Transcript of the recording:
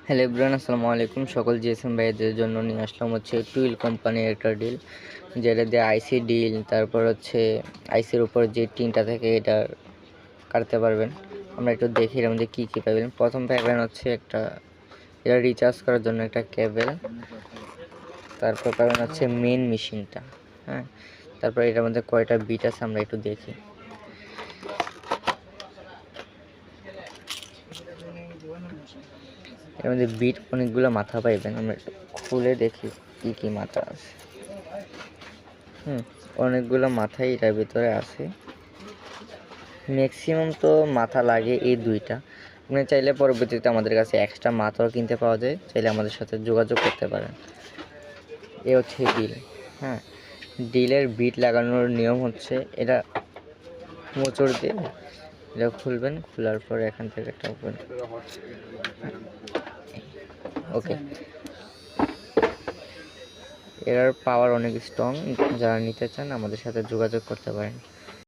Hello everyone, আসসালামু আলাইকুম। সকল জিএসএম ভাইদের জন্য নিয়ে আসলাম হচ্ছে টুইল কোম্পানির একটা ডিল, যেটা দিয়ে আইসি ডিল, তারপর হচ্ছে আইসির উপর যে টিনটা থেকে এটা কাটতে পারবেন। আমরা একটু দেখি এর মধ্যে কী কী পাবেন। প্রথম পাবেন হচ্ছে এটা রিচার্জ করার জন্য একটা কেবল, তারপর পাবেন হচ্ছে মেন মেশিনটা। হ্যাঁ, তারপর এটার মধ্যে কয়টা বিট আছে আমরা একটু দেখি। এর মধ্যে বিট অনেকগুলো মাথা পাইবেন, আমরা খুলে দেখি কি কি মাথা আছে। অনেকগুলো মাথাই এটার ভিতরে আছে। ম্যাক্সিমাম তো মাথা লাগে এই দুইটা। আপনি চাইলে পরবর্তীতে আমাদের কাছে এক্সট্রা মাথাও কিনতে পাওয়া যায়, চাইলে আমাদের সাথে যোগাযোগ করতে পারেন। এ হচ্ছে ডিল। হ্যাঁ, ডিলের বিট লাগানোর নিয়ম হচ্ছে এটা মোচড় দিয়ে এটা খুলবেন, খোলার পরে এখান থেকে একটা ওপেন। ওকে, এর পাওয়ার অনেক স্ট্রং। যারা নিতে চান আমাদের সাথে যোগাযোগ করতে পারেন।